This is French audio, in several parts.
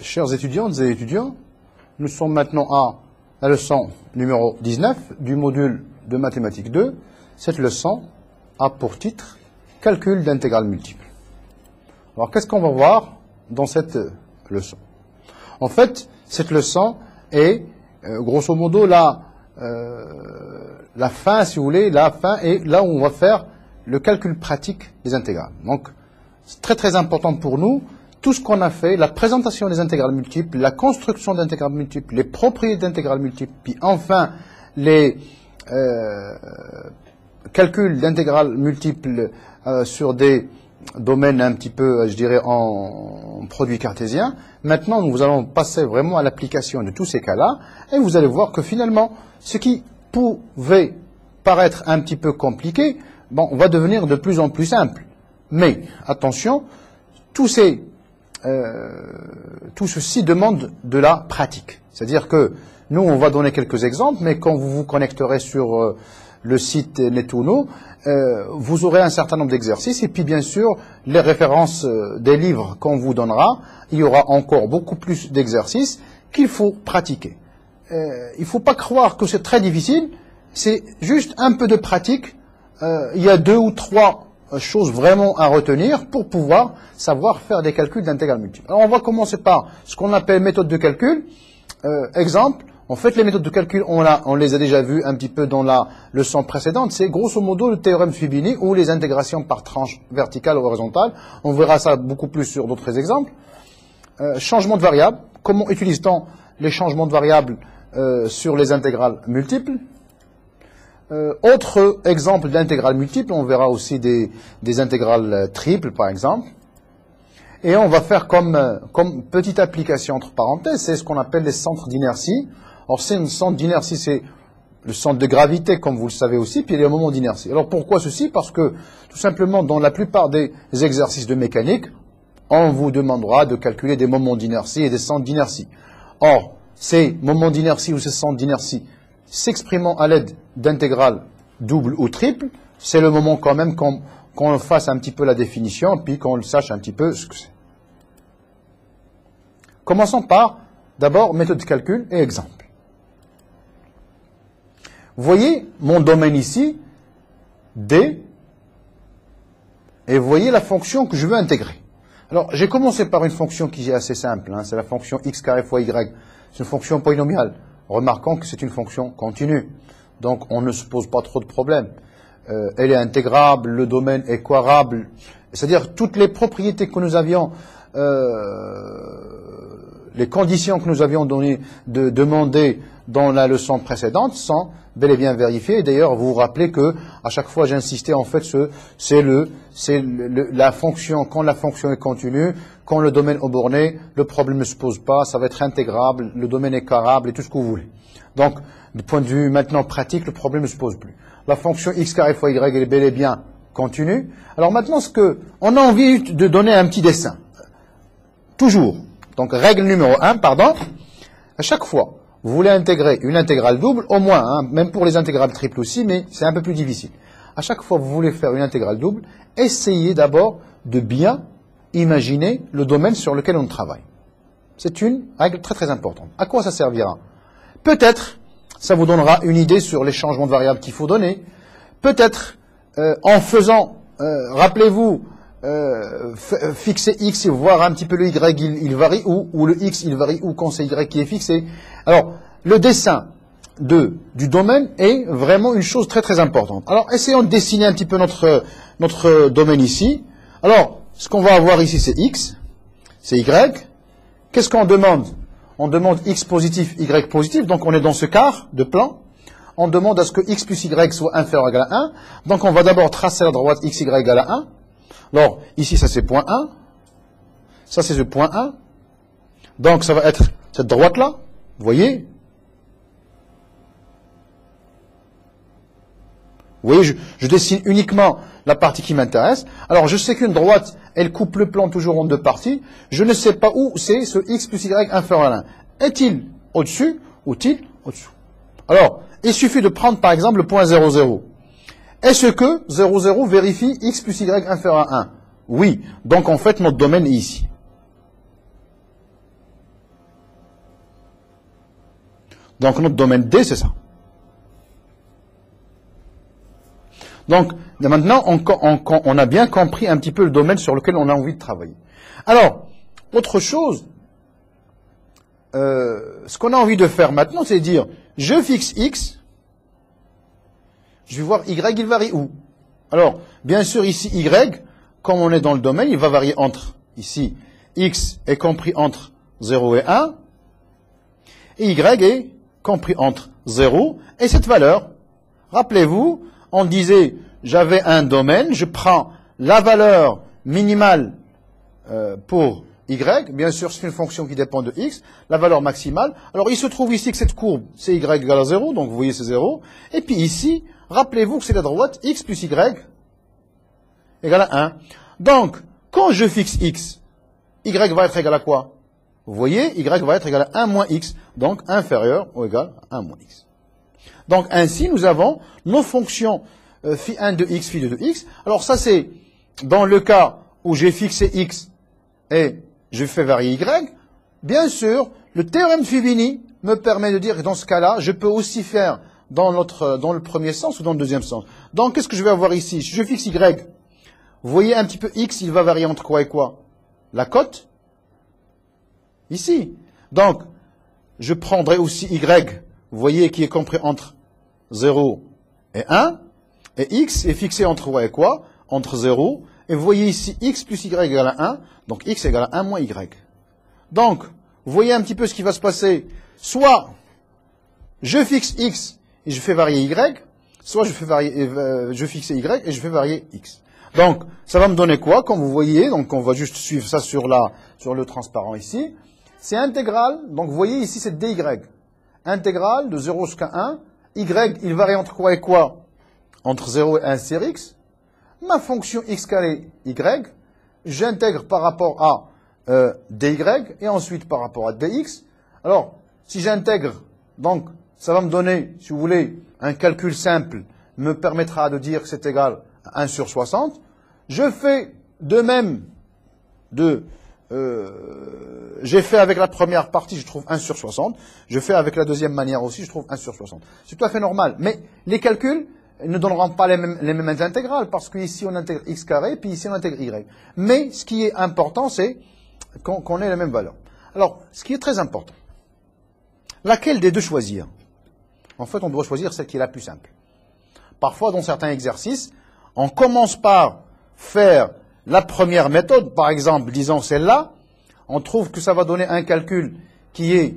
Chers étudiantes et étudiants, nous sommes maintenant à la leçon numéro 19 du module de mathématiques 2. Cette leçon a pour titre « Calcul d'intégrales multiples ». Alors, qu'est-ce qu'on va voir dans cette leçon? En fait, cette leçon est, grosso modo, la fin, si vous voulez, la fin est là où on va faire le calcul pratique des intégrales. Donc, c'est très très important pour nous, tout ce qu'on a fait, la présentation des intégrales multiples, la construction d'intégrales multiples, les propriétés d'intégrales multiples, puis enfin les calculs d'intégrales multiples sur des domaines un petit peu, je dirais, en produits cartésiens. Maintenant, nous allons passer vraiment à l'application de tous ces cas-là, et vous allez voir que finalement, ce qui pouvait paraître un petit peu compliqué, bon, va devenir de plus en plus simple. Mais, attention, tout ceci demande de la pratique. C'est-à-dire que nous, on va donner quelques exemples, mais quand vous vous connecterez sur le site Netuno, vous aurez un certain nombre d'exercices, et puis bien sûr, les références des livres qu'on vous donnera, il y aura encore beaucoup plus d'exercices qu'il faut pratiquer. Il ne faut pas croire que c'est très difficile, c'est juste un peu de pratique. Il y a 2 ou 3 choses vraiment à retenir pour pouvoir savoir faire des calculs d'intégrales multiples. Alors on va commencer par ce qu'on appelle méthode de calcul. Exemple, en fait les méthodes de calcul, on les a déjà vues un petit peu dans la leçon précédente. C'est grosso modo le théorème Fibini ou les intégrations par tranche verticale ou horizontale. On verra ça beaucoup plus sur d'autres exemples. Changement de variable. Comment utilise-t-on les changements de variables sur les intégrales multiples? Autre exemple d'intégrales multiples, on verra aussi des intégrales triples par exemple. Et on va faire comme petite application entre parenthèses, c'est ce qu'on appelle les centres d'inertie. Alors c'est un centre d'inertie, c'est le centre de gravité comme vous le savez aussi, puis il y a un moment d'inertie. Alors pourquoi ceci? Parce que tout simplement dans la plupart des exercices de mécanique, on vous demandera de calculer des moments d'inertie et des centres d'inertie. Or, ces moments d'inertie ou ces centres d'inertie s'exprimant à l'aide d'intégrales doubles ou triples, c'est le moment quand même qu'on fasse un petit peu la définition, puis qu'on le sache un petit peu ce que c'est. Commençons par, d'abord, méthode de calcul et exemple. Vous voyez mon domaine ici, D, et vous voyez la fonction que je veux intégrer. Alors, j'ai commencé par une fonction qui est assez simple, hein, c'est la fonction x carré fois y. C'est une fonction polynomiale. Remarquons que c'est une fonction continue. Donc, on ne se pose pas trop de problèmes. Elle est intégrable, le domaine est coarable. C'est-à-dire, toutes les propriétés que nous avions, les conditions que nous avions demandées dans la leçon précédente sont bel et bien vérifiées. D'ailleurs, vous vous rappelez que à chaque fois, j'insistais, en fait, c'est la fonction, quand la fonction est continue, quand le domaine est borné, le problème ne se pose pas, ça va être intégrable, le domaine est carrable et tout ce que vous voulez. Donc, du point de vue maintenant pratique, le problème ne se pose plus. La fonction x carré fois y, elle est bel et bien continue. Alors maintenant, on a envie de donner un petit dessin. Toujours. Donc, règle numéro 1, pardon. À chaque fois, vous voulez intégrer une intégrale double, au moins, hein, même pour les intégrales triples aussi, mais c'est un peu plus difficile. À chaque fois que vous voulez faire une intégrale double, essayez d'abord de bien imaginer le domaine sur lequel on travaille. C'est une règle très très importante. À quoi ça servira? Peut-être, ça vous donnera une idée sur les changements de variables qu'il faut donner. Peut-être, en faisant, rappelez-vous, fixer x et voir un petit peu le y, il varie ou le x, il varie où quand c'est y qui est fixé. Alors, le dessin du domaine est vraiment une chose très très importante. Alors, essayons de dessiner un petit peu notre domaine ici. Alors, ce qu'on va avoir ici, c'est x, c'est y. Qu'est-ce qu'on demande? On demande x positif, y positif, donc on est dans ce quart de plan. On demande à ce que x plus y soit inférieur ou égal à 1. Donc, on va d'abord tracer la droite x, y égale à 1. Alors, ici, ça c'est point 1. Ça, c'est ce point 1. Donc, ça va être cette droite-là. Vous voyez? Vous voyez, je dessine uniquement la partie qui m'intéresse. Alors, je sais qu'une droite, elle coupe le plan toujours en 2 parties. Je ne sais pas où c'est ce x plus y inférieur à 1. Est-il au-dessus ou est-il au-dessous? Alors, il suffit de prendre par exemple le point 0, 0. Est-ce que 0, 0 vérifie x plus y inférieur à 1? Oui. Donc, en fait, notre domaine est ici. Donc notre domaine D, c'est ça. Donc maintenant, on a bien compris un petit peu le domaine sur lequel on a envie de travailler. Alors, autre chose, ce qu'on a envie de faire maintenant, c'est dire, je fixe X, je vais voir Y, il varie où? Alors, bien sûr, ici, Y, comme on est dans le domaine, il va varier entre, ici, X est compris entre 0 et 1, et Y est compris entre 0 et cette valeur. Rappelez-vous, on disait, j'avais un domaine, je prends la valeur minimale pour Y, bien sûr, c'est une fonction qui dépend de X, la valeur maximale. Alors, il se trouve ici que cette courbe, c'est Y égale à 0, donc vous voyez, c'est 0. Et puis ici, rappelez-vous que c'est la droite, X plus Y égale à 1. Donc, quand je fixe X, Y va être égal à quoi? Vous voyez, Y va être égal à 1 moins X, donc inférieur ou égal à 1 moins X. Donc, ainsi, nous avons nos fonctions phi1 de X, phi2 de X. Alors, ça, c'est dans le cas où j'ai fixé X et je fais varier Y. Bien sûr, le théorème de Fibini me permet de dire que dans ce cas-là, je peux aussi faire dans le premier sens ou dans le deuxième sens. Donc, qu'est-ce que je vais avoir ici? Si je fixe Y, vous voyez un petit peu X, il va varier entre quoi et quoi? La cote, ici. Donc, je prendrai aussi Y, vous voyez, qui est compris entre 0 et 1, et X est fixé entre quoi et quoi? Entre 0, et vous voyez ici X plus Y égale à 1, donc X égale à 1 moins Y. Donc, vous voyez un petit peu ce qui va se passer. Soit, je fixe X et je fais varier Y, soit je fixe Y et je fais varier X. Donc, ça va me donner quoi? Comme vous voyez, donc on va juste suivre ça sur le transparent ici. C'est intégral, donc vous voyez ici c'est dy. Intégrale de 0 jusqu'à 1. Y, il varie entre quoi et quoi? Entre 0 et 1 sur X. Ma fonction X carré Y, j'intègre par rapport à dy et ensuite par rapport à dx. Alors, si j'intègre, donc ça va me donner, si vous voulez, un calcul simple, me permettra de dire que c'est égal à 1 sur 60. Je fais de même j'ai fait avec la première partie, je trouve 1 sur 60. Je fais avec la deuxième manière aussi, je trouve 1 sur 60. C'est tout à fait normal. Mais les calculs ne donneront pas les mêmes intégrales, parce qu'ici on intègre x carré, puis ici on intègre y. Mais ce qui est important, c'est qu'on ait les mêmes valeurs. Alors, ce qui est très important, laquelle des deux choisir? En fait, on doit choisir celle qui est la plus simple. Parfois, dans certains exercices, on commence par faire la première méthode, par exemple, disons celle-là, on trouve que ça va donner un calcul qui est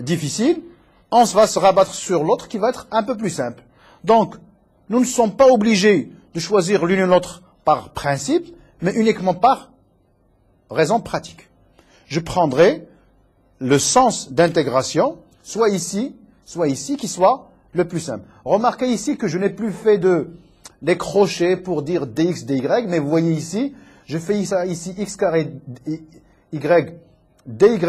difficile, on va se rabattre sur l'autre qui va être un peu plus simple. Donc, nous ne sommes pas obligés de choisir l'une ou l'autre par principe, mais uniquement par raison pratique. Je prendrai le sens d'intégration, soit ici, qui soit le plus simple. Remarquez ici que je n'ai plus fait des crochets pour dire dx, dy, mais vous voyez ici, je fais ça ici x carré y, dy,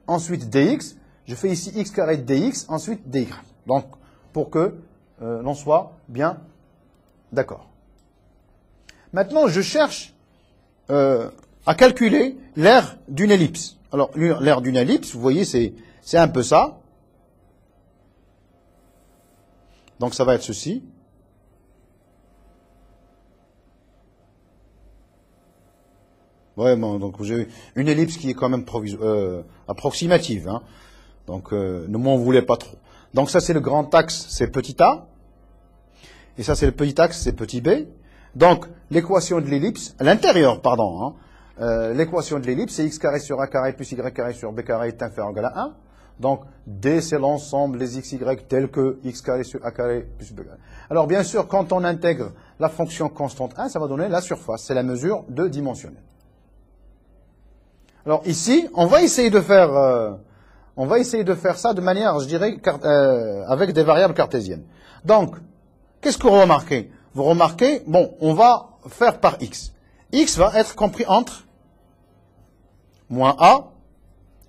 ensuite dx, je fais ici x carré dx, ensuite dy. Donc, pour que l'on soit bien d'accord. Maintenant, je cherche à calculer l'aire d'une ellipse. Alors, l'aire d'une ellipse, vous voyez, c'est un peu ça. Donc, ça va être ceci. Vraiment, donc j'ai une ellipse qui est quand même approximative. Hein. Donc, ne m'en voulez pas trop. Donc, ça, c'est le grand axe, c'est petit a. Et ça, c'est le petit axe, c'est petit b. Donc, l'équation de l'ellipse, à l'intérieur, pardon, hein, l'équation de l'ellipse, c'est x carré sur a carré plus y carré sur b carré est inférieur ou égal à 1. Donc, D, c'est l'ensemble des xy tels que x carré sur a carré plus b carré. Alors, bien sûr, quand on intègre la fonction constante 1, ça va donner la surface. C'est la mesure de dimensionnelle. Alors, ici, on va essayer de faire ça de manière, je dirais, avec des variables cartésiennes. Donc, qu'est-ce que vous remarquez? Vous remarquez, bon, on va faire par x. X va être compris entre moins a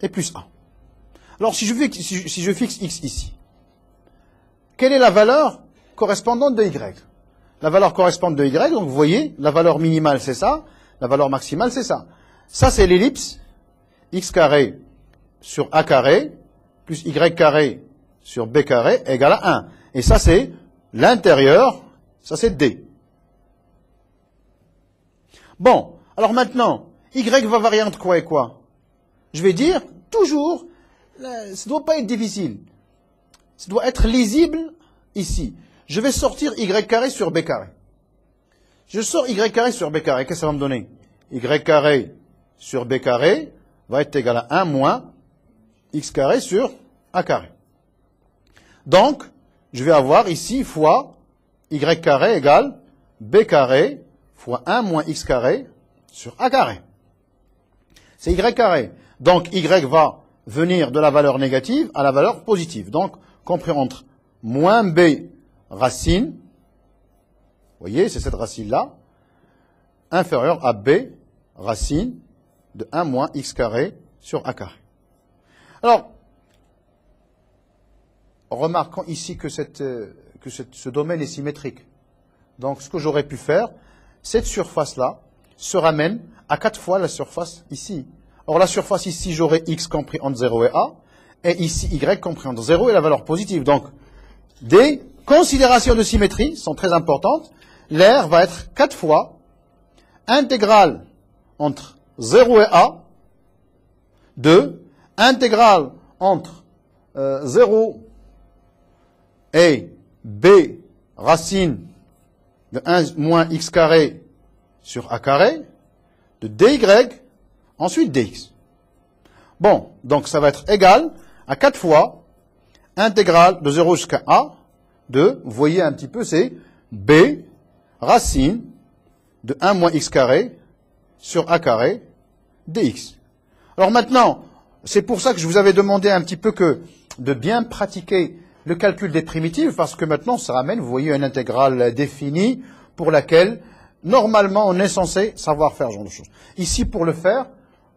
et plus a. Alors, si je fixe x ici, quelle est la valeur correspondante de y? La valeur correspondante de y, donc vous voyez, la valeur minimale c'est ça, la valeur maximale c'est ça. Ça c'est l'ellipse, x carré sur a carré, plus y carré sur B carré égale à 1. Et ça, c'est l'intérieur, ça c'est D. Bon, alors maintenant, Y va varier entre quoi et quoi? Je vais dire, toujours, ça ne doit pas être difficile. Ça doit être lisible ici. Je vais sortir Y carré sur B carré. Je sors Y carré sur B carré. Qu'est-ce que ça va me donner? Y carré sur B carré va être égal à 1 moins X carré sur A carré. Donc, je vais avoir ici fois Y carré égale B carré fois 1 moins X carré sur A carré. C'est Y carré. Donc, Y va venir de la valeur négative à la valeur positive. Donc, compris entre moins B racine, vous voyez, c'est cette racine-là, inférieure à B racine de 1 moins X carré sur A carré. Alors, remarquons ici que ce domaine est symétrique. Donc, ce que j'aurais pu faire, cette surface-là se ramène à 4 fois la surface ici. Or, la surface ici, j'aurai X compris entre 0 et A, et ici, Y compris entre 0 et la valeur positive. Donc, des considérations de symétrie sont très importantes. L'air va être 4 fois intégrale entre 0 et A, de intégrale entre 0 et B racine de 1 moins X carré sur A carré, de dy, ensuite dx. Bon, donc ça va être égal à 4 fois intégrale de 0 jusqu'à A de, vous voyez un petit peu, c'est B racine de 1 moins X carré sur A carré dx. Alors maintenant, c'est pour ça que je vous avais demandé un petit peu de bien pratiquer le calcul des primitives, parce que maintenant, ça ramène, vous voyez, une intégrale définie pour laquelle, normalement, on est censé savoir faire ce genre de choses. Ici, pour le faire,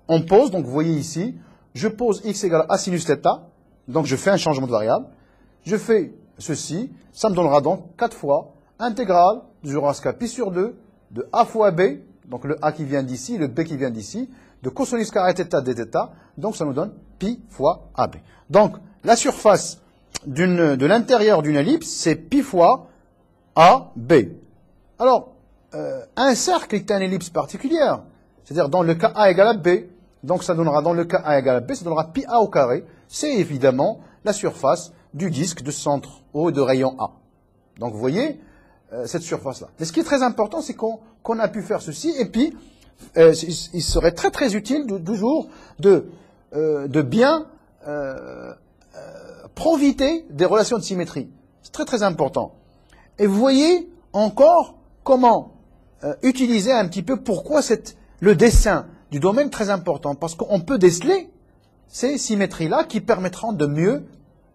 on pose, donc vous voyez ici, je pose x égale à sinus θ, donc je fais un changement de variable, je fais ceci, ça me donnera donc 4 fois intégrale de 0 jusqu'à pi sur 2 de a fois b, donc le a qui vient d'ici, le b qui vient d'ici, de cosinus carré θ dθ, donc ça nous donne pi fois ab. Donc, la surface de l'intérieur d'une ellipse, c'est pi fois AB. Alors, un cercle est une ellipse particulière. C'est-à-dire, dans le cas A égale à B, donc ça donnera, dans le cas A égale à B, ça donnera pi A au carré. C'est évidemment la surface du disque de centre O de rayon A. Donc, vous voyez, cette surface-là. Mais ce qui est très important, c'est qu'on a pu faire ceci, et puis, il serait très très utile toujours de bien profiter des relations de symétrie. C'est très très important. Et vous voyez encore comment utiliser un petit peu pourquoi le dessin du domaine très important. Parce qu'on peut déceler ces symétries-là qui permettront de mieux,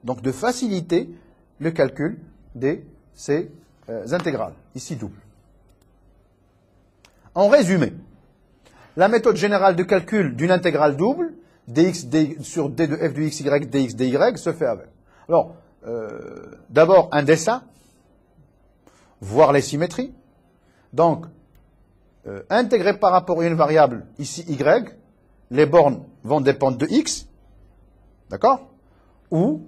donc de faciliter le calcul de ces intégrales, ici double. En résumé, la méthode générale de calcul d'une intégrale double, dx sur d de f de x, y, dx, dy, se fait avec. Alors, d'abord, un dessin, voir les symétries. Donc, intégrer par rapport à une variable, ici y, les bornes vont dépendre de x, d'accord? Ou,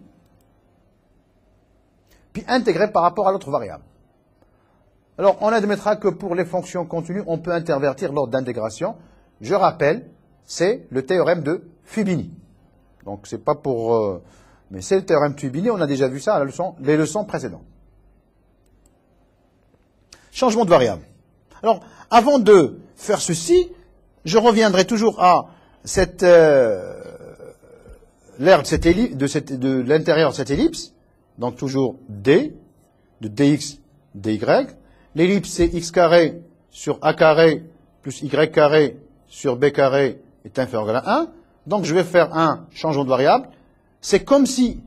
puis intégrer par rapport à l'autre variable. Alors, on admettra que pour les fonctions continues, on peut intervertir l'ordre d'intégration. Je rappelle, c'est le théorème de Fubini. Donc, c'est pas pour... mais c'est le théorème de Fubini, on a déjà vu ça à les leçons précédentes. Changement de variable. Alors, avant de faire ceci, je reviendrai toujours à l'aire de l'intérieur de cette ellipse, donc toujours D, de dx, dy. L'ellipse, c'est x carré sur a carré plus y carré sur b carré est inférieur à 1. Donc, je vais faire un changement de variable. C'est comme si,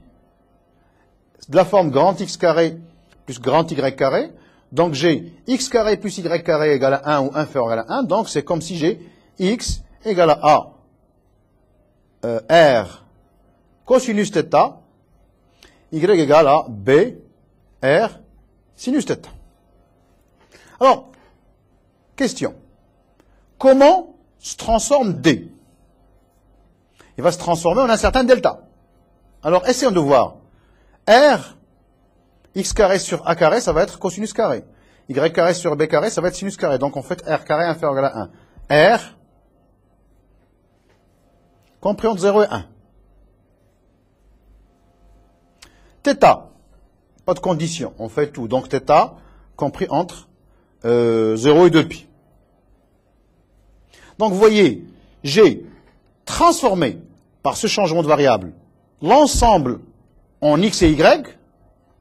de la forme grand X carré plus grand Y carré. Donc, j'ai X carré plus Y carré égale à 1 ou inférieur à 1. Donc, c'est comme si j'ai X égale à R cosinus θ, Y égale à B R sinus θ. Alors, question. Comment se transforme D? Il va se transformer en un certain delta. Alors, essayons de voir. R, x carré sur a carré, ça va être cosinus carré. Y carré sur b carré, ça va être sinus carré. Donc en fait, R carré inférieur égal à 1. R compris entre 0 et 1. Θ, pas de condition, on fait tout. Donc θ compris entre 0 et 2π. Donc vous voyez, j'ai transformé par ce changement de variable l'ensemble en x et y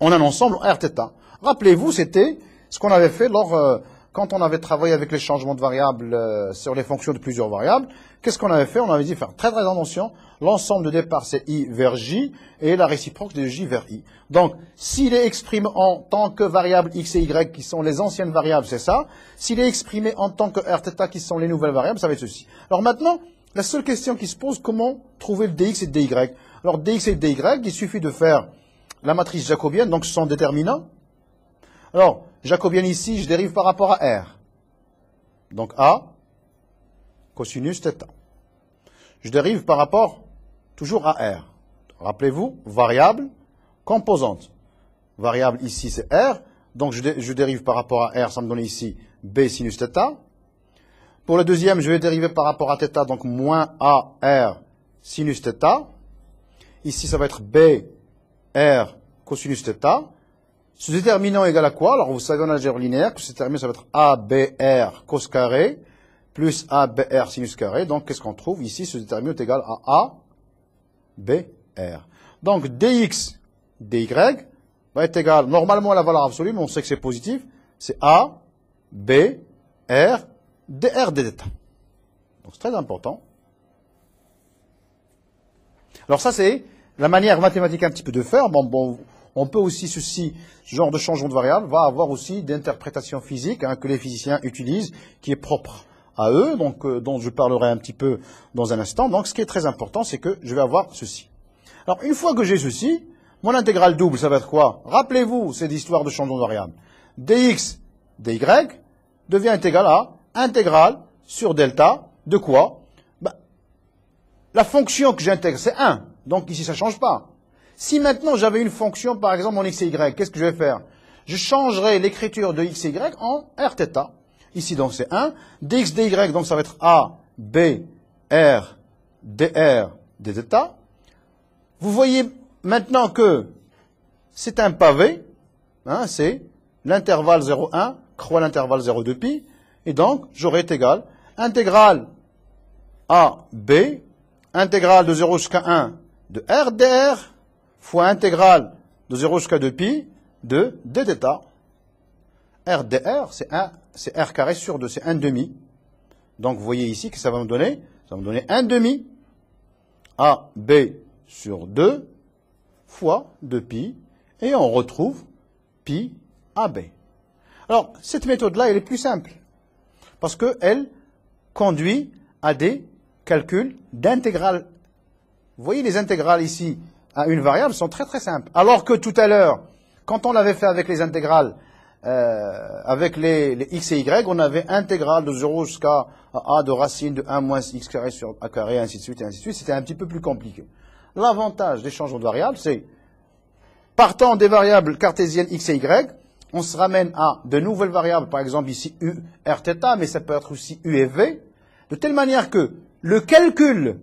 en un ensemble en Rθ. Rappelez-vous, c'était ce qu'on avait fait quand on avait travaillé avec les changements de variables sur les fonctions de plusieurs variables. Qu'est-ce qu'on avait fait? On avait dit faire très très attention. L'ensemble de départ, c'est i vers j, et la réciproque de j vers i. Donc, s'il est exprimé en tant que variable x et y, qui sont les anciennes variables, c'est ça. S'il est exprimé en tant que Rθ, qui sont les nouvelles variables, ça va être ceci. Alors maintenant, la seule question qui se pose, comment trouver le dx et le dy? Alors, dx et dy, il suffit de faire la matrice jacobienne, donc ce sont déterminants. Alors, jacobienne ici, je dérive par rapport à R. Donc A, cosinus θ. Je dérive par rapport toujours à R. Rappelez-vous, variable, composante. Variable ici, c'est R. Donc je dérive par rapport à R, ça me donne ici B sinus θ. Pour le deuxième, je vais dériver par rapport à θ, donc moins A, R, sinus θ. Ici, ça va être B, R, cosinus θ. Ce déterminant est égal à quoi? Alors, vous savez en algèbre linéaire que ce déterminant, ça va être ABR cos carré plus ABR sinus carré. Donc, qu'est-ce qu'on trouve? Ici, ce déterminant est égal à ABR. Donc, dx, dy va être égal, normalement, à la valeur absolue, mais on sait que c'est positif, c'est ABR dr dθ. Donc, c'est très important. Alors, ça, c'est la manière mathématique un petit peu de faire. Bon, on peut aussi, ce genre de changement de variable va avoir aussi d'interprétation physique que les physiciens utilisent, qui est propre à eux, donc dont je parlerai un petit peu dans un instant. Donc, ce qui est très important, c'est que je vais avoir ceci. Alors, une fois que j'ai ceci, mon intégrale double, ça va être quoi? Rappelez-vous cette histoire de changement de variable. dx, dy devient égal à intégrale sur delta de quoi? La fonction que j'intègre, c'est 1. Donc, ici, ça ne change pas. Si maintenant j'avais une fonction, par exemple, en x et y, qu'est-ce que je vais faire? Je changerai l'écriture de x et y en Rθ. Ici, donc, c'est 1. dx, dy, donc, ça va être A, B, R, dr, dθ. Vous voyez maintenant que c'est un pavé. C'est l'intervalle 0,1 croix l'intervalle 0,2π. Et donc, j'aurai égal intégrale A, B, intégrale de 0 jusqu'à 1 de R, dr, fois intégrale de 0 jusqu'à 2π de dθ. R dr, c'est R carré sur 2, c'est 1 demi. Donc vous voyez ici que ça va me donner 1 demi AB sur 2 fois 2π, et on retrouve π AB. Alors, cette méthode-là, elle est plus simple, parce qu'elle conduit à des calculs d'intégrale. Vous voyez, les intégrales ici, à une variable, sont très très simples. Alors que tout à l'heure, quand on l'avait fait avec les intégrales, avec les x et y, on avait intégrale de 0 jusqu'à a de racine de 1 moins x carré sur a carré, ainsi de suite, et ainsi de suite. C'était un petit peu plus compliqué. L'avantage des changements de variables, c'est, partant des variables cartésiennes x et y, on se ramène à de nouvelles variables, par exemple ici u, Rθ, mais ça peut être aussi u et v, de telle manière que le calcul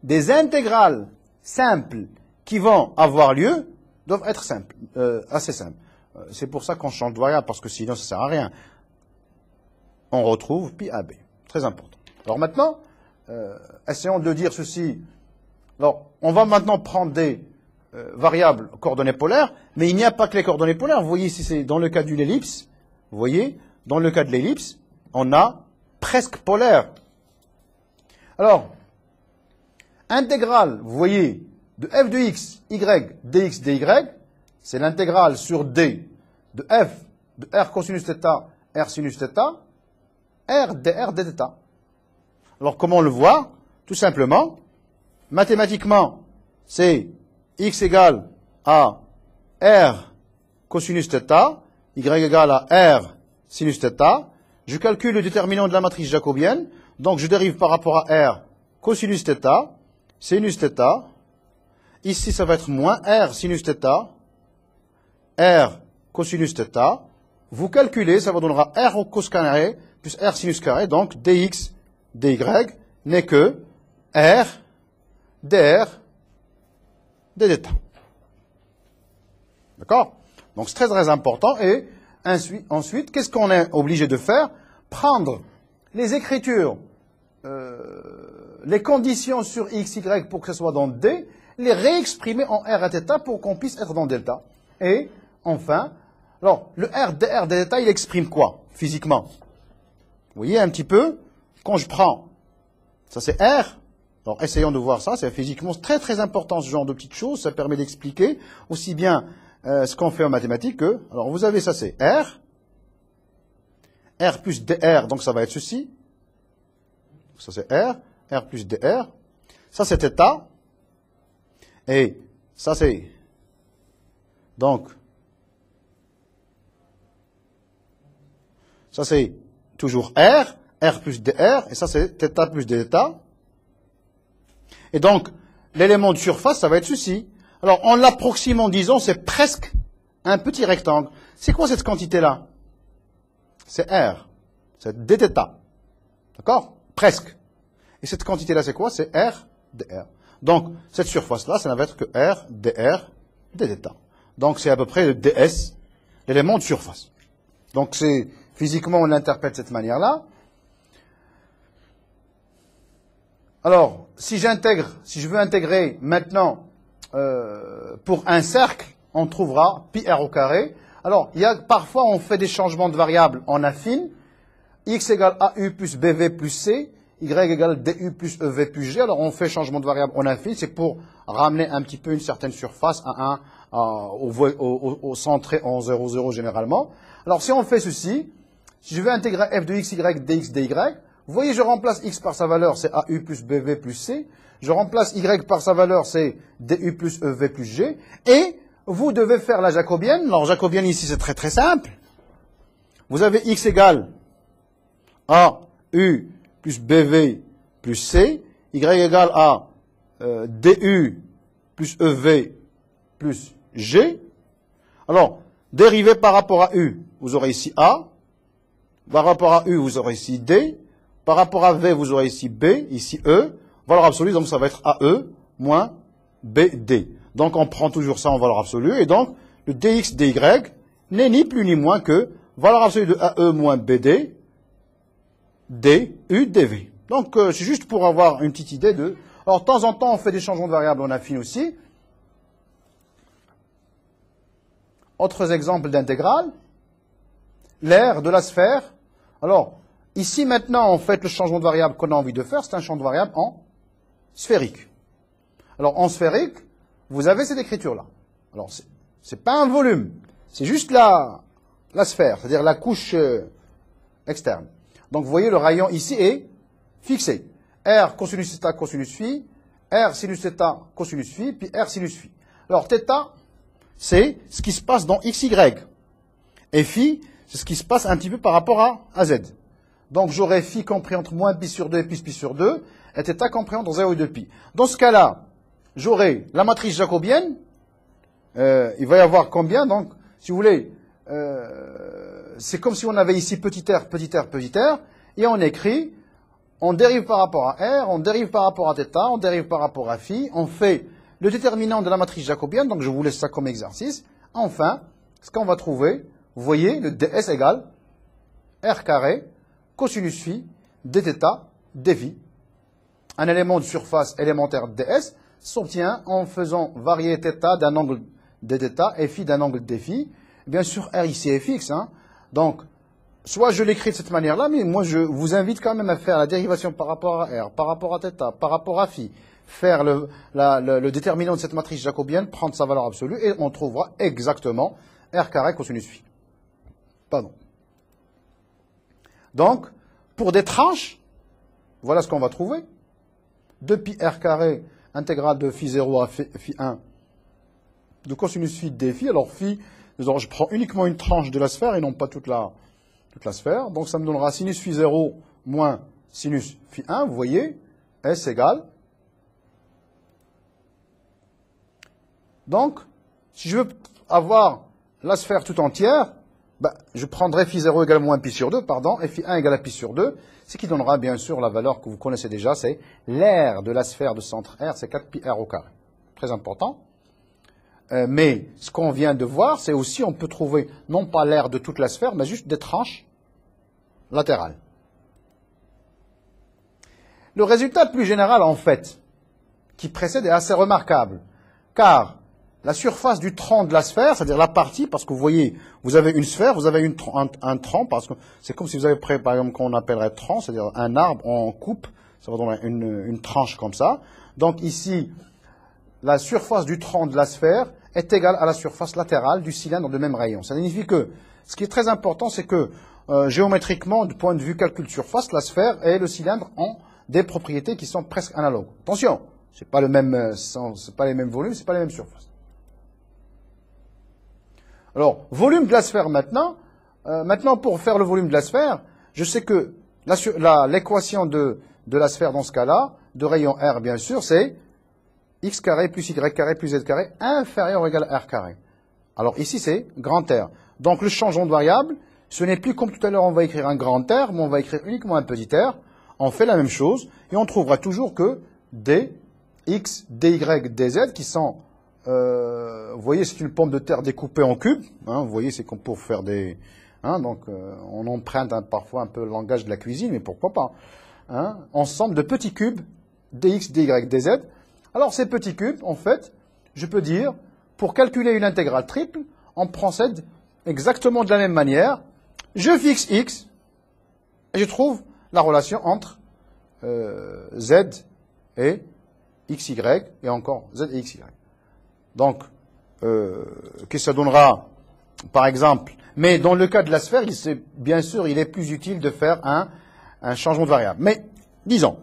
des intégrales simples qui vont avoir lieu doivent être simples, assez simples. C'est pour ça qu'on change de variable, parce que sinon ça ne sert à rien. On retrouve pi AB. Très important. Alors maintenant, essayons de dire ceci. Alors, on va maintenant prendre des variables coordonnées polaires, mais il n'y a pas que les coordonnées polaires. Vous voyez, si c'est dans le cas d'une ellipse, vous voyez, dans le cas de l'ellipse, on a presque polaire. Alors, intégrale, vous voyez, de f de x, y, dx, dy, c'est l'intégrale sur d de f de r cosinus θ, r sinus θ, r dr dθ. Alors, comment on le voit? Tout simplement, mathématiquement, c'est x égale à r cosinus θ, y égale à r sinus θ. Je calcule le déterminant de la matrice jacobienne, donc je dérive par rapport à r cosinus θ, sinus θ. Ici, ça va être moins r sinus θ, R cosinus θ. Vous calculez, ça vous donnera R au cos carré plus R sinus carré. Donc, dx, dy n'est que R dr dθ. D'accord? Donc, c'est très très important. Et ensuite, qu'est-ce qu'on est obligé de faire? Prendre les écritures, les conditions sur x, y pour que ce soit dans D, les réexprimer en R et θ pour qu'on puisse être dans delta. Et enfin, alors, le R dr dθ, il exprime quoi, physiquement? Vous voyez un petit peu, quand je prends, ça c'est R, alors essayons de voir ça, c'est physiquement très très important ce genre de petites choses, ça permet d'expliquer aussi bien ce qu'on fait en mathématiques que, alors vous avez ça c'est R plus dr, donc ça va être ceci, ça c'est R plus dr, ça c'est θ, et ça c'est, donc, ça c'est toujours R plus dr, et ça c'est θ plus dθ. Et donc, l'élément de surface, ça va être ceci. Alors, en l'approximant, disons, c'est presque un petit rectangle. C'est quoi cette quantité-là? C'est R. C'est dθ. D'accord? Presque. Et cette quantité-là, c'est quoi? C'est R dr. Donc, cette surface-là, ça ne va être que R dr dθ. Donc, c'est à peu près le ds, l'élément de surface. Donc, c'est physiquement, on l'interprète de cette manière-là. Alors, si je veux intégrer maintenant pour un cercle, on trouvera pi r au carré. Alors, parfois on fait des changements de variables en affine. X égale AU plus BV plus C, Y égale DU plus EV plus G. Alors, on fait changement de variable en affine, c'est pour ramener un petit peu une certaine surface au centré en 0, 0 généralement. Alors, si on fait ceci, si je veux intégrer f de x, y, dx, dy, vous voyez, je remplace x par sa valeur, c'est AU plus BV plus C. Je remplace y par sa valeur, c'est DU plus EV plus G. Et vous devez faire la jacobienne. Alors, jacobienne ici, c'est très très simple. Vous avez x égale AU plus BV plus C. Y égale à DU plus EV plus G. Alors, dérivé par rapport à U, vous aurez ici A. Par rapport à U, vous aurez ici D. Par rapport à V, vous aurez ici B, ici E. Valeur absolue, donc ça va être AE moins BD. Donc on prend toujours ça en valeur absolue. Et donc, le dx dy n'est ni plus ni moins que valeur absolue de AE moins BD, DU, DV. Donc c'est juste pour avoir une petite idée de... Alors de temps en temps, on fait des changements de variables en affine aussi. Autres exemples d'intégrales. L'aire de la sphère. Alors, ici, maintenant, en fait, le changement de variable qu'on a envie de faire, c'est un changement de variable en sphérique. Alors, en sphérique, vous avez cette écriture-là. Alors, c'est pas un volume, c'est juste la sphère, c'est-à-dire la couche externe. Donc, vous voyez, le rayon ici est fixé. R cosinus θ cosinus phi, R sinus θ cosinus phi, puis R sinus phi. Alors, θ, c'est ce qui se passe dans x, y. Et phi, c'est ce qui se passe un petit peu par rapport à z. Donc, j'aurai phi compris entre moins pi sur 2 et plus pi sur 2, et θ compris entre 0 et 2 pi. Dans ce cas-là, j'aurai la matrice jacobienne. Il va y avoir combien? Donc, si vous voulez, c'est comme si on avait ici petit r, petit r, petit r, et on écrit, on dérive par rapport à r, on dérive par rapport à θ, on dérive par rapport à phi, on fait le déterminant de la matrice jacobienne, donc je vous laisse ça comme exercice. Enfin, ce qu'on va trouver, vous voyez, le ds égale r carré, cosinus phi, dθ, dφ. Un élément de surface élémentaire ds s'obtient en faisant varier θ d'un angle dθ et phi d'un angle dφ. Bien sûr, r ici est fixe. Hein. Donc, soit je l'écris de cette manière-là, mais moi je vous invite quand même à faire la dérivation par rapport à r, par rapport à θ, par rapport à phi, faire le déterminant de cette matrice jacobienne, prendre sa valeur absolue, et on trouvera exactement r carré cosinus phi. Pardon. Donc, pour des tranches, voilà ce qu'on va trouver. 2 pi r carré, intégrale de phi 0 à phi 1, de cosinus phi dφ. Alors, phi, je prends uniquement une tranche de la sphère et non pas toute la sphère. Donc, ça me donnera sinus phi 0 moins sinus phi 1. Vous voyez, S égale. Donc, si je veux avoir la sphère tout entière, ben, je prendrai phi 0 égale moins pi sur 2, pardon, et phi 1 égale à pi sur 2, ce qui donnera bien sûr la valeur que vous connaissez déjà, c'est l'aire de la sphère de centre R, c'est 4 pi r au carré. Très important. Mais ce qu'on vient de voir, c'est aussi, on peut trouver non pas l'aire de toute la sphère, mais juste des tranches latérales. Le résultat plus général, en fait, qui précède est assez remarquable, car la surface du tronc de la sphère, c'est-à-dire la partie, parce que vous voyez, vous avez une sphère, vous avez un tronc, parce que c'est comme si vous avez pris, par exemple, qu'on appellerait tronc, c'est-à-dire un arbre en coupe, ça va donner une tranche comme ça. Donc ici, la surface du tronc de la sphère est égale à la surface latérale du cylindre de même rayon. Ça signifie que, ce qui est très important, c'est que, géométriquement, du point de vue calcul de surface, la sphère et le cylindre ont des propriétés qui sont presque analogues. Attention, c'est pas les mêmes volumes, c'est pas les mêmes surfaces. Alors, volume de la sphère maintenant. Maintenant, pour faire le volume de la sphère, je sais que l'équation de la sphère dans ce cas-là, de rayon R bien sûr, c'est x carré plus y carré plus z carré inférieur ou égal à r carré. Alors ici, c'est grand R. Donc le changeant de variable, ce n'est plus comme tout à l'heure, on va écrire un grand R, mais on va écrire uniquement un petit r. On fait la même chose et on trouvera toujours que d, x, dy, dz qui sont... vous voyez, c'est une pomme de terre découpée en cubes. Hein, vous voyez, c'est comme pour faire des... Hein, donc, on emprunte parfois un peu le langage de la cuisine, mais pourquoi pas. Hein, ensemble de petits cubes, dx, dy, dz. Alors, ces petits cubes, en fait, je peux dire, pour calculer une intégrale triple, on procède exactement de la même manière. Je fixe x, et je trouve la relation entre z et xy, et encore z et xy. Donc, qu'est-ce que ça donnera, par exemple, mais dans le cas de la sphère, bien sûr, il est plus utile de faire un changement de variable. Mais, disons,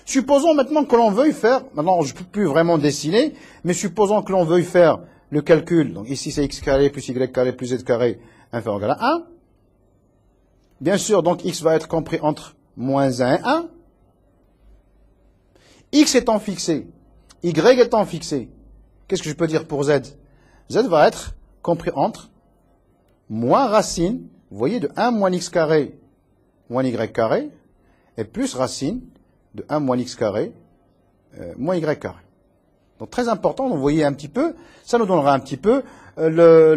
supposons maintenant que l'on veuille faire, maintenant je ne peux plus vraiment dessiner, mais supposons que l'on veuille faire le calcul, donc ici c'est x carré plus y carré plus z carré inférieur ou égal à 1. Bien sûr, donc x va être compris entre moins 1 et 1. X étant fixé, y étant fixé, qu'est-ce que je peux dire pour z? Z va être compris entre moins racine, vous voyez, de 1 moins x carré moins y carré, et plus racine de 1 moins x carré moins y carré. Donc très important, vous voyez un petit peu, ça nous donnera un petit peu la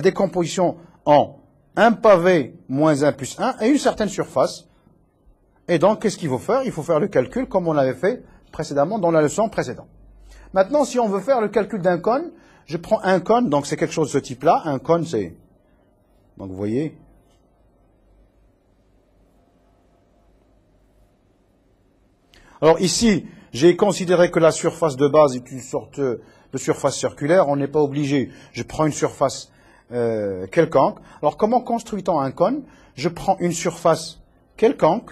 décomposition en 1 pavé moins 1 plus 1 et une certaine surface. Et donc, qu'est-ce qu'il faut faire? Il faut faire le calcul comme on l'avait fait précédemment dans la leçon précédente. Maintenant, si on veut faire le calcul d'un cône, je prends un cône, donc c'est quelque chose de ce type-là. Un cône, c'est... Donc, vous voyez. Alors, ici, j'ai considéré que la surface de base est une sorte de surface circulaire. On n'est pas obligé. Je prends une surface quelconque. Alors, comment construit-on un cône? Je prends une surface quelconque.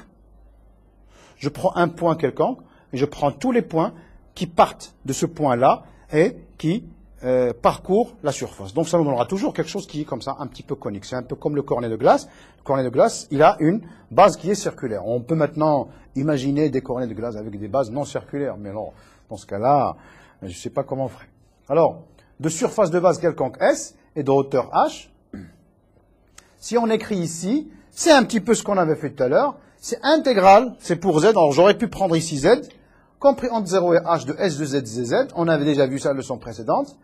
Je prends un point quelconque. Et je prends tous les points qui partent de ce point-là et qui parcourent la surface. Donc ça nous donnera toujours quelque chose qui est comme ça, un petit peu conique. C'est un peu comme le cornet de glace. Le cornet de glace, il a une base qui est circulaire. On peut maintenant imaginer des cornets de glace avec des bases non circulaires. Mais alors, dans ce cas-là, je ne sais pas comment on ferait. Alors, de surface de base quelconque S et de hauteur H, si on écrit ici, c'est un petit peu ce qu'on avait fait tout à l'heure. C'est intégral, c'est pour Z. Alors j'aurais pu prendre ici Z, compris entre 0 et H de S de Z Z. On avait déjà vu ça la leçon précédente.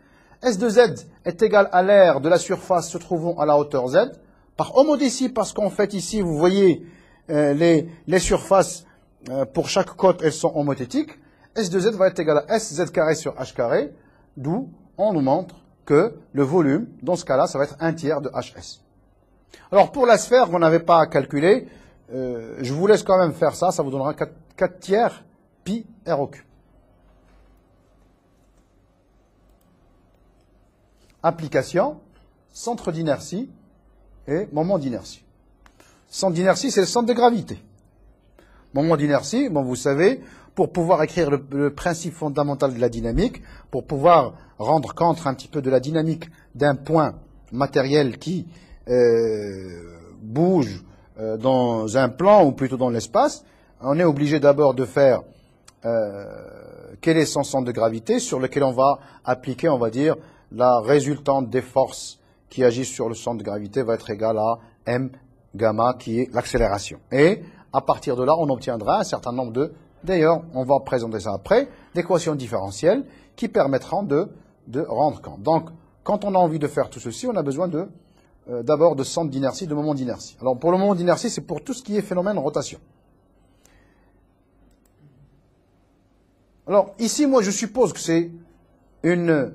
S de Z est égal à l'aire de la surface se trouvant à la hauteur Z. Par homodécie, parce qu'en fait ici, vous voyez, les surfaces, pour chaque côte, elles sont homothétiques. S de Z va être égal à S Z carré sur H carré, d'où on nous montre que le volume, dans ce cas-là, ça va être 1 tiers de HS. Alors pour la sphère, vous n'avez pas à calculer. Je vous laisse quand même faire ça, ça vous donnera 4 tiers pi r au cube. Application, centre d'inertie et moment d'inertie. Centre d'inertie, c'est le centre de gravité. Moment d'inertie, bon, vous savez, pour pouvoir écrire le principe fondamental de la dynamique, pour pouvoir rendre compte un petit peu de la dynamique d'un point matériel qui bouge dans un plan ou plutôt dans l'espace, on est obligé d'abord de faire quel est son centre de gravité sur lequel on va appliquer, on va dire, la résultante des forces qui agissent sur le centre de gravité va être égale à m gamma, qui est l'accélération. Et à partir de là, on obtiendra un certain nombre de... D'ailleurs, on va présenter ça après, d'équations différentielles qui permettront de rendre compte. Donc, quand on a envie de faire tout ceci, on a besoin d'abord de centre d'inertie, de moment d'inertie. Alors, pour le moment d'inertie, c'est pour tout ce qui est phénomène de rotation. Alors, ici, moi, je suppose que c'est une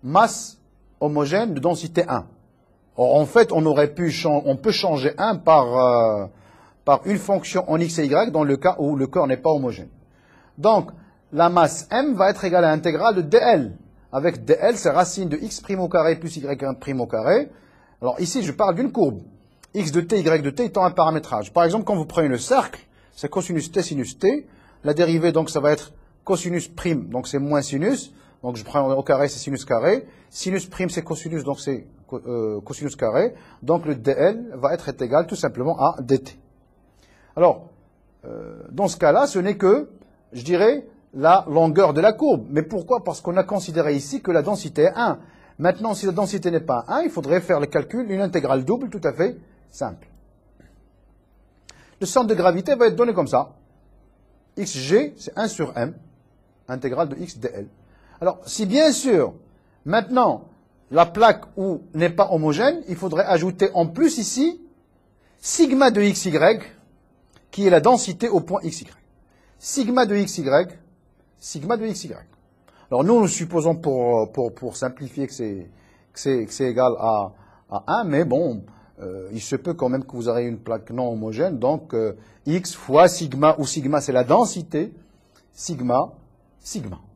masse homogène de densité 1. Or, en fait, on peut changer 1 par une fonction en x et y dans le cas où le corps n'est pas homogène. Donc, la masse m va être égale à l'intégrale de dl. Avec dl, c'est racine de x' au carré plus y' au carré. Alors ici, je parle d'une courbe. X de t, y de t étant un paramétrage. Par exemple, quand vous prenez le cercle, c'est cosinus t sinus t. La dérivée, donc, ça va être cosinus prime, donc c'est moins sinus. Donc je prends au carré, c'est sinus carré. Sinus prime, c'est cosinus, donc c'est cosinus carré. Donc le dl va être égal tout simplement à dt. Alors, dans ce cas-là, ce n'est que, je dirais, la longueur de la courbe. Mais pourquoi? Parce qu'on a considéré ici que la densité est 1. Maintenant, si la densité n'est pas 1, il faudrait faire le calcul, une intégrale double tout à fait simple. Le centre de gravité va être donné comme ça. xg, c'est 1 sur m, intégrale de x dl. Alors, si bien sûr, maintenant, la plaque n'est pas homogène, il faudrait ajouter en plus ici, sigma de xy, qui est la densité au point xy. Sigma de xy, sigma de xy. Alors nous supposons pour simplifier que c'est égal à 1, mais bon, il se peut quand même que vous aurez une plaque non homogène, donc x fois sigma, où sigma c'est la densité, sigma.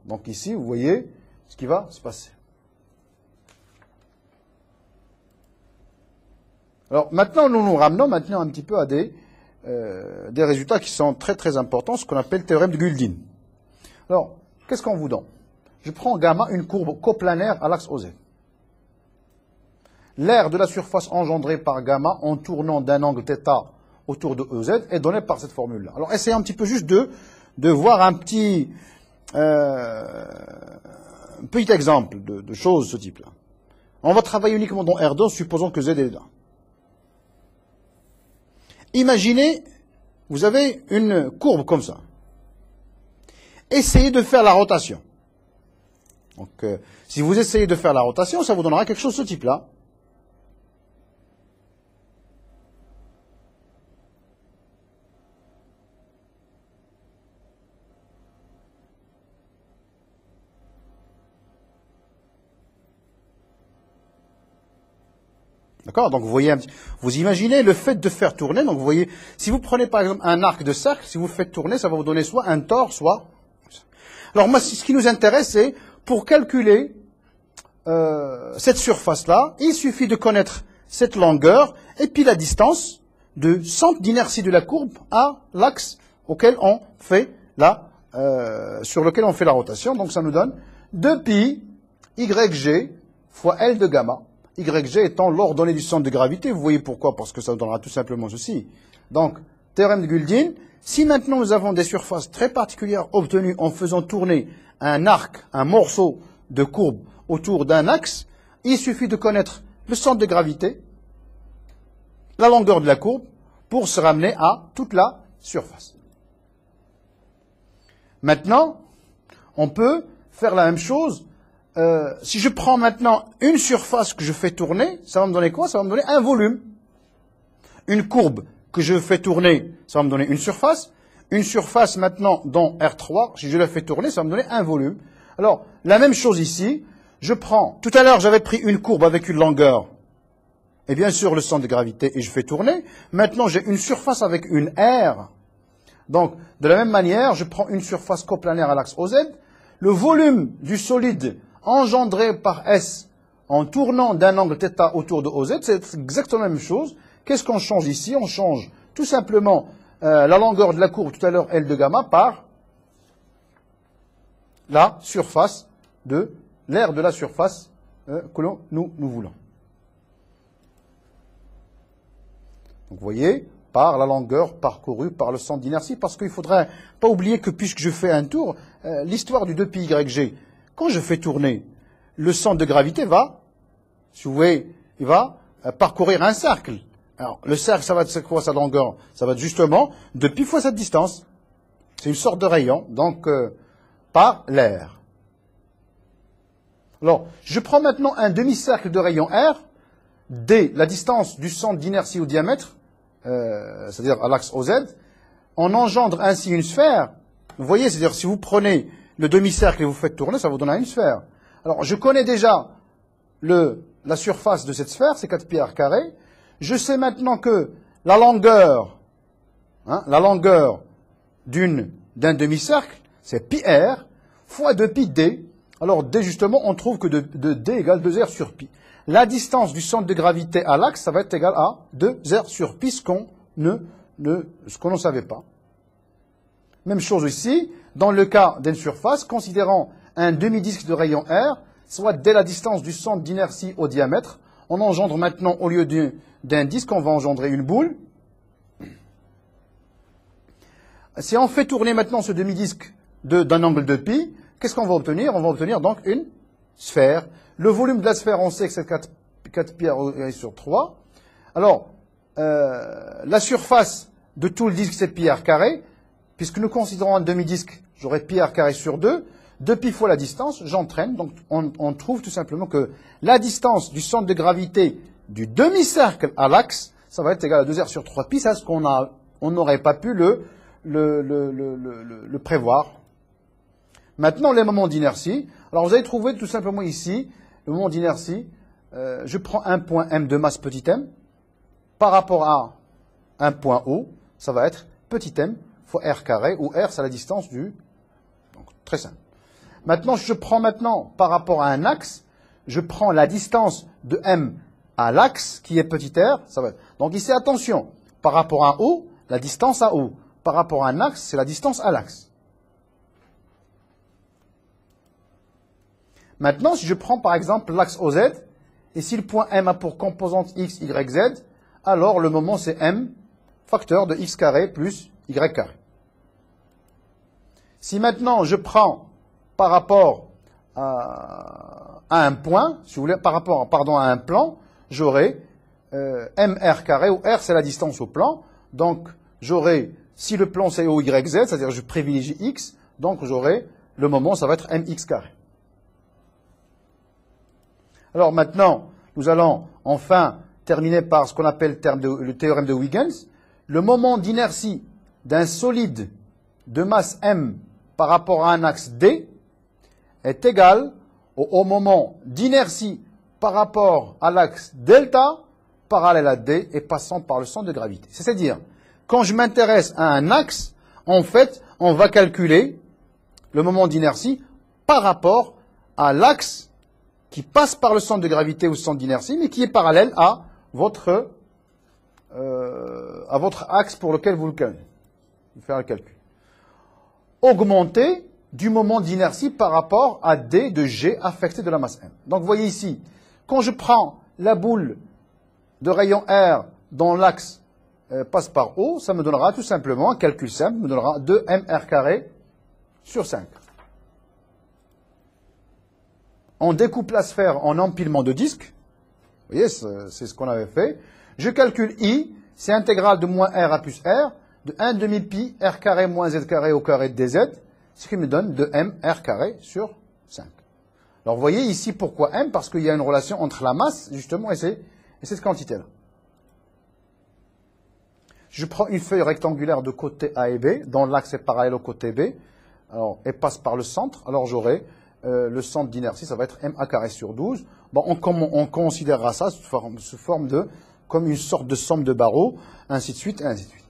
Donc ici, vous voyez ce qui va se passer. Alors maintenant, nous nous ramenons maintenant un petit peu à des résultats qui sont très très importants, ce qu'on appelle le théorème de Guldin. Alors, qu'est-ce qu'on vous donne? Je prends gamma, une courbe coplanaire à l'axe OZ. L'aire de la surface engendrée par gamma en tournant d'un angle θ autour de OZ est donnée par cette formule-là. Alors, essayez un petit peu juste de voir un petit exemple de choses de ce type-là. On va travailler uniquement dans R2, supposons que Z est là. Imaginez, vous avez une courbe comme ça. Essayez de faire la rotation. Donc, si vous essayez de faire la rotation, ça vous donnera quelque chose de ce type-là. D'accord? Donc, vous voyez, vous imaginez le fait de faire tourner. Donc, vous voyez, si vous prenez par exemple un arc de cercle, si vous faites tourner, ça va vous donner soit un tore, soit... Alors, moi, ce qui nous intéresse, c'est pour calculer cette surface-là, il suffit de connaître cette longueur et puis la distance de centre d'inertie de la courbe à l'axe auquel on fait sur lequel on fait la rotation. Donc, ça nous donne 2pi YG fois L de gamma. YG étant l'ordonnée du centre de gravité. Vous voyez pourquoi? Parce que ça nous donnera tout simplement ceci. Donc, théorème de Guldin. Si maintenant nous avons des surfaces très particulières obtenues en faisant tourner un arc, un morceau de courbe autour d'un axe, il suffit de connaître le centre de gravité, la longueur de la courbe, pour se ramener à toute la surface. Maintenant, on peut faire la même chose. Si je prends maintenant une surface que je fais tourner, ça va me donner quoi? Ça va me donner un volume. Une courbe que je fais tourner, ça va me donner une surface. Une surface maintenant dans R3, si je la fais tourner, ça va me donner un volume. Alors, la même chose ici. Je prends, tout à l'heure j'avais pris une courbe avec une longueur, et bien sûr le centre de gravité, et je fais tourner. Maintenant j'ai une surface avec une aire. Donc, de la même manière, je prends une surface coplanaire à l'axe OZ. Le volume du solide engendré par S en tournant d'un angle θ autour de OZ, c'est exactement la même chose. Qu'est-ce qu'on change ici? On change tout simplement la longueur de la courbe, tout à l'heure L de gamma, par la surface de l'aire de la surface que nous voulons. Donc vous voyez, par la longueur parcourue par le centre d'inertie, parce qu'il ne faudrait pas oublier que puisque je fais un tour, l'histoire du 2πyg, quand je fais tourner, le centre de gravité va, si vous voyez, il va parcourir un cercle. Alors, le cercle, ça va être quoi sa longueur? Ça va être justement 2π fois cette distance. C'est une sorte de rayon, donc par l'air. Alors, je prends maintenant un demi-cercle de rayon R, d, la distance du centre d'inertie au diamètre, c'est-à-dire à l'axe OZ, on engendre ainsi une sphère. Vous voyez, c'est-à-dire si vous prenez le demi-cercle et vous faites tourner, ça vous donne une sphère. Alors, je connais déjà la surface de cette sphère, c'est 4πr². Je sais maintenant que la longueur d'un demi-cercle, c'est πr fois 2πd. Alors, d, justement, on trouve que de d égale 2r sur π. La distance du centre de gravité à l'axe, ça va être égal à 2r sur π, ce qu'on ne savait pas. Même chose ici, dans le cas d'une surface, considérant un demi-disque de rayon R, soit dès la distance du centre d'inertie au diamètre, on engendre maintenant, au lieu d'un disque, on va engendrer une boule. Si on fait tourner maintenant ce demi-disque d'un angle de π, qu'est-ce qu'on va obtenir? On va obtenir donc une sphère. Le volume de la sphère, on sait que c'est 4πr sur 3. Alors, la surface de tout le disque, c'est πr². Puisque nous considérons un demi-disque, j'aurai πr² sur 2. 2π fois la distance, j'entraîne. Donc, on trouve tout simplement que la distance du centre de gravité du demi-cercle à l'axe, ça va être égal à 2r sur 3π. C'est ce on n'aurait pas pu le prévoir. Maintenant, les moments d'inertie. Alors, vous allez trouver tout simplement ici, le moment d'inertie. Je prends un point M de masse petit m. Par rapport à un point O, ça va être petit m fois r², où r, c'est la distance du... Donc, très simple. Maintenant, je prends par rapport à un axe, je prends la distance de m à l'axe, qui est petit r. Ça va... Donc ici, attention, par rapport à O, la distance à O. Par rapport à un axe, c'est la distance à l'axe. Maintenant, si je prends par exemple l'axe OZ, et si le point M a pour composante x, y, z, alors le moment c'est m facteur de x² plus y². Si maintenant je prends par rapport à un point, si vous voulez, par rapport à un plan, j'aurai mr², où r c'est la distance au plan, donc j'aurai, si le plan c'est OYZ, c'est-à-dire je privilégie x, donc j'aurai, le moment ça va être mx². Alors maintenant, nous allons enfin terminer par ce qu'on appelle le théorème de Huygens. Le moment d'inertie d'un solide de masse m par rapport à un axe d est égal au moment d'inertie par rapport à l'axe delta parallèle à d et passant par le centre de gravité. C'est-à-dire, quand je m'intéresse à un axe, en fait, on va calculer le moment d'inertie par rapport à l'axe qui passe par le centre de gravité ou centre d'inertie, mais qui est parallèle à votre axe pour lequel vous faire le calcul. Augmenter du moment d'inertie par rapport à d de g affecté de la masse m. Donc, vous voyez ici, quand je prends la boule de rayon R dont l'axe passe par O, ça me donnera tout simplement, un calcul simple, me donnera 2mr² sur 5. On découpe la sphère en empilement de disques. Vous voyez, c'est ce qu'on avait fait. Je calcule I, c'est intégrale de moins R à plus R, de 1 demi-pi r² moins z² au carré de dz, ce qui me donne 2mr² sur 5. Alors vous voyez ici pourquoi m, parce qu'il y a une relation entre la masse, justement, et cette quantité-là. Je prends une feuille rectangulaire de côté A et B, dont l'axe est parallèle au côté B, alors, et passe par le centre, alors j'aurai le centre d'inertie, ça va être ma² sur 12. Bon, on considérera ça sous forme comme une sorte de somme de barreaux, ainsi de suite, et ainsi de suite.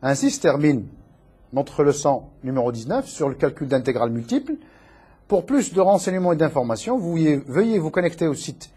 Ainsi se termine notre leçon numéro 19 sur le calcul d'intégrales multiples. Pour plus de renseignements et d'informations, veuillez vous connecter au site